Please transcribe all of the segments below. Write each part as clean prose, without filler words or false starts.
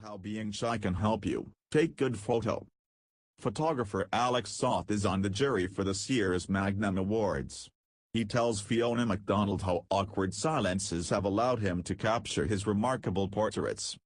How being shy can help you. Take good photo. Photographer Alex Soth is on the jury for this year's Magnum Awards. He tells Fiona MacDonald how awkward silences have allowed him to capture his remarkable portraits.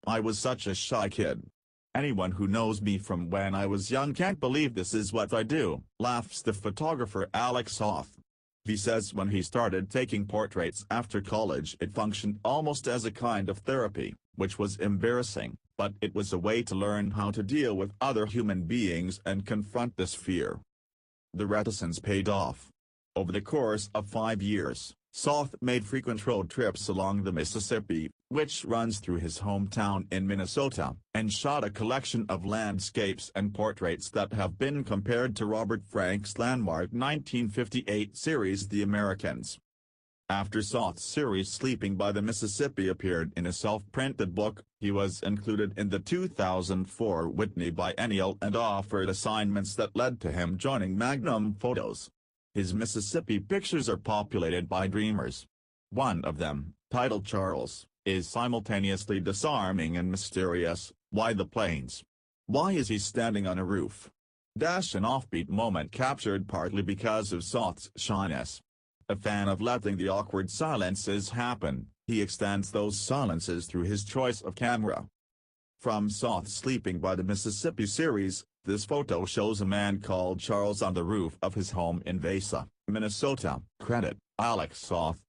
"I was such a shy kid. Anyone who knows me from when I was young can't believe this is what I do," laughs the photographer Alex Soth. He says when he started taking portraits after college it functioned almost as a kind of therapy, which was embarrassing, but it was a way to learn how to deal with other human beings and confront this fear. The reticence paid off. Over the course of 5 years, Soth made frequent road trips along the Mississippi, which runs through his hometown in Minnesota, and shot a collection of landscapes and portraits that have been compared to Robert Frank's landmark 1958 series The Americans. After Soth's series Sleeping by the Mississippi appeared in a self-printed book, he was included in the 2004 Whitney Biennial and offered assignments that led to him joining Magnum Photos. His Mississippi pictures are populated by dreamers. One of them, titled Charles, is simultaneously disarming and mysterious. Why the plains? Why is he standing on a roof? An offbeat moment captured partly because of Soth's shyness. A fan of letting the awkward silences happen, he extends those silences through his choice of camera. From Soth's Sleeping by the Mississippi series, this photo shows a man called Charles on the roof of his home in Vasa, Minnesota. Credit, Alex Soth.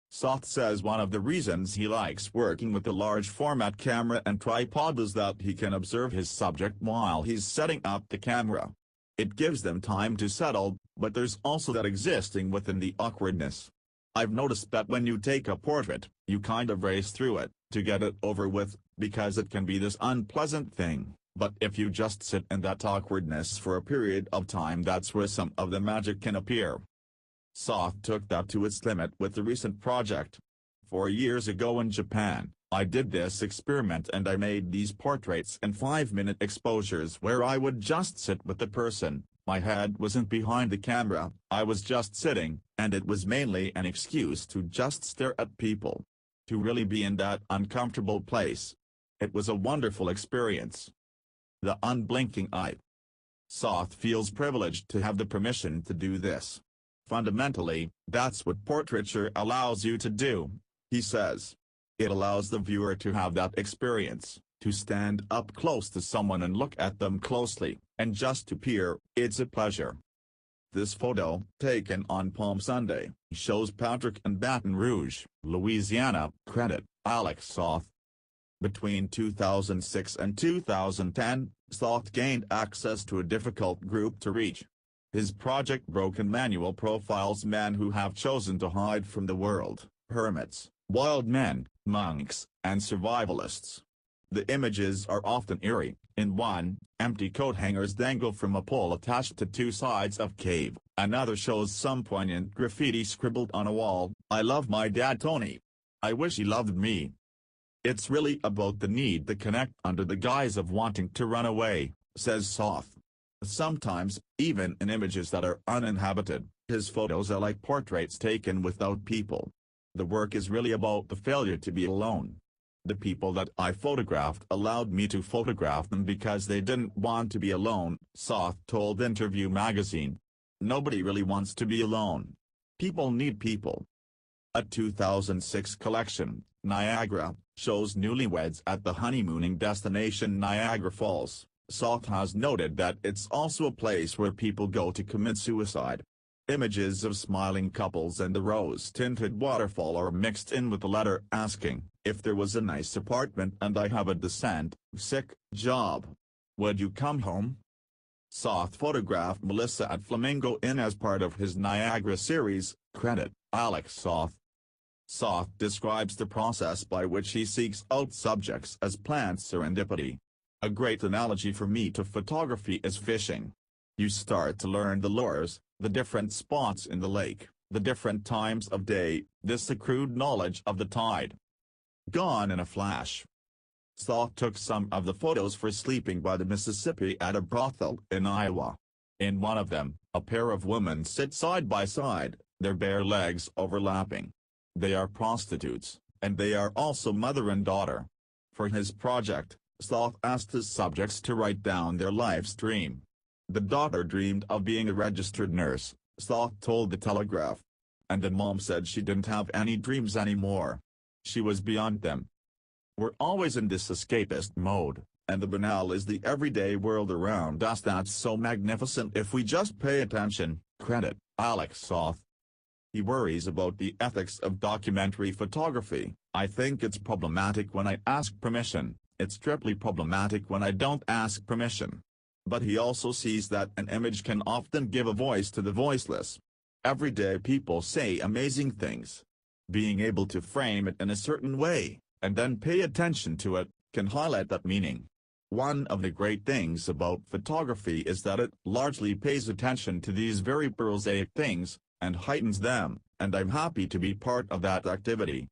Soth says one of the reasons he likes working with a large format camera and tripod is that he can observe his subject while he's setting up the camera. It gives them time to settle, but there's also that existing within the awkwardness. "I've noticed that when you take a portrait, you kind of race through it, to get it over with, because it can be this unpleasant thing. But if you just sit in that awkwardness for a period of time, that's where some of the magic can appear." Soth took that to its limit with the recent project. 4 years ago in Japan, I did this experiment and I made these portraits in 5-minute exposures where I would just sit with the person, my head wasn't behind the camera, I was just sitting, and it was mainly an excuse to just stare at people. To really be in that uncomfortable place. It was a wonderful experience. The unblinking eye. Soth feels privileged to have the permission to do this. Fundamentally, that's what portraiture allows you to do, he says. It allows the viewer to have that experience, to stand up close to someone and look at them closely, and just to peer. It's a pleasure. This photo, taken on Palm Sunday, shows Patrick in Baton Rouge, Louisiana. Credit, Alex Soth. Between 2006 and 2010, Soth gained access to a difficult group to reach. His project Broken Manual profiles men who have chosen to hide from the world, hermits, wild men, monks, and survivalists. The images are often eerie. In one, empty coat hangers dangle from a pole attached to 2 sides of cave. Another shows some poignant graffiti scribbled on a wall, "I love my dad Tony. I wish he loved me." It's really about the need to connect under the guise of wanting to run away, says Soth. Sometimes, even in images that are uninhabited, his photos are like portraits taken without people. The work is really about the failure to be alone. "The people that I photographed allowed me to photograph them because they didn't want to be alone," Soth told Interview magazine. "Nobody really wants to be alone. People need people." A 2006 collection, Niagara, shows newlyweds at the honeymooning destination Niagara Falls. Soth has noted that it's also a place where people go to commit suicide. Images of smiling couples and the rose-tinted waterfall are mixed in with a letter asking, "If there was a nice apartment and I have a decent, sick job, would you come home?" Soth photographed Melissa at Flamingo Inn as part of his Niagara series. Credit, Alex Soth. Soth describes the process by which he seeks out subjects as planned serendipity. "A great analogy for me to photography is fishing. You start to learn the lures, the different spots in the lake, the different times of day, this accrued knowledge of the tide. Gone in a flash." Soth took some of the photos for Sleeping by the Mississippi at a brothel in Iowa. In one of them, a pair of women sit side by side, their bare legs overlapping. They are prostitutes, and they are also mother and daughter. For his project, Soth asked his subjects to write down their life's dream. The daughter dreamed of being a registered nurse, Soth told The Telegraph. And the mom said she didn't have any dreams anymore. She was beyond them. We're always in this escapist mode, and the banal is the everyday world around us that's so magnificent if we just pay attention, credit Alex Soth. He worries about the ethics of documentary photography. I think it's problematic when I ask permission, it's triply problematic when I don't ask permission. But he also sees that an image can often give a voice to the voiceless. Everyday people say amazing things. Being able to frame it in a certain way, and then pay attention to it, can highlight that meaning. One of the great things about photography is that it largely pays attention to these very prosaic things, and heightens them, and I'm happy to be part of that activity.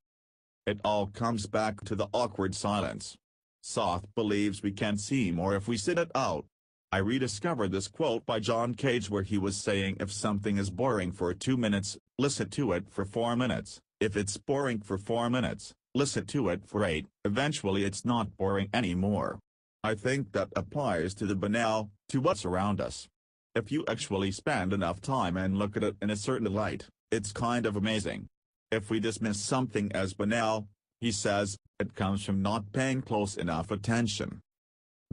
It all comes back to the awkward silence. Soth believes we can see more if we sit it out. I rediscovered this quote by John Cage where he was saying if something is boring for 2 minutes, listen to it for 4 minutes, if it's boring for 4 minutes, listen to it for 8, eventually it's not boring anymore. I think that applies to the banal, to what's around us. If you actually spend enough time and look at it in a certain light, it's kind of amazing. If we dismiss something as banal, he says, it comes from not paying close enough attention.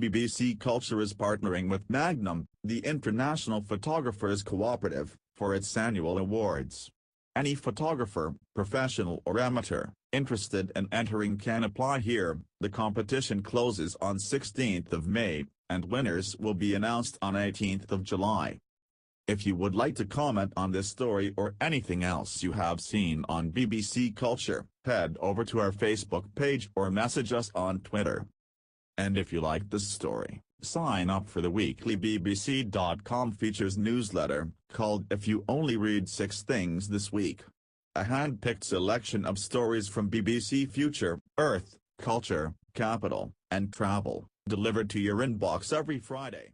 BBC Culture is partnering with Magnum, the International Photographers Cooperative, for its annual awards. Any photographer, professional or amateur, interested in entering can apply here. The competition closes on 16th of May, and winners will be announced on 18th of July. If you would like to comment on this story or anything else you have seen on BBC Culture, head over to our Facebook page or message us on Twitter. And if you like this story, sign up for the weekly BBC.com features newsletter, called If You Only Read 6 Things This Week. A hand-picked selection of stories from BBC Future, Earth, Culture, Capital, and Travel, delivered to your inbox every Friday.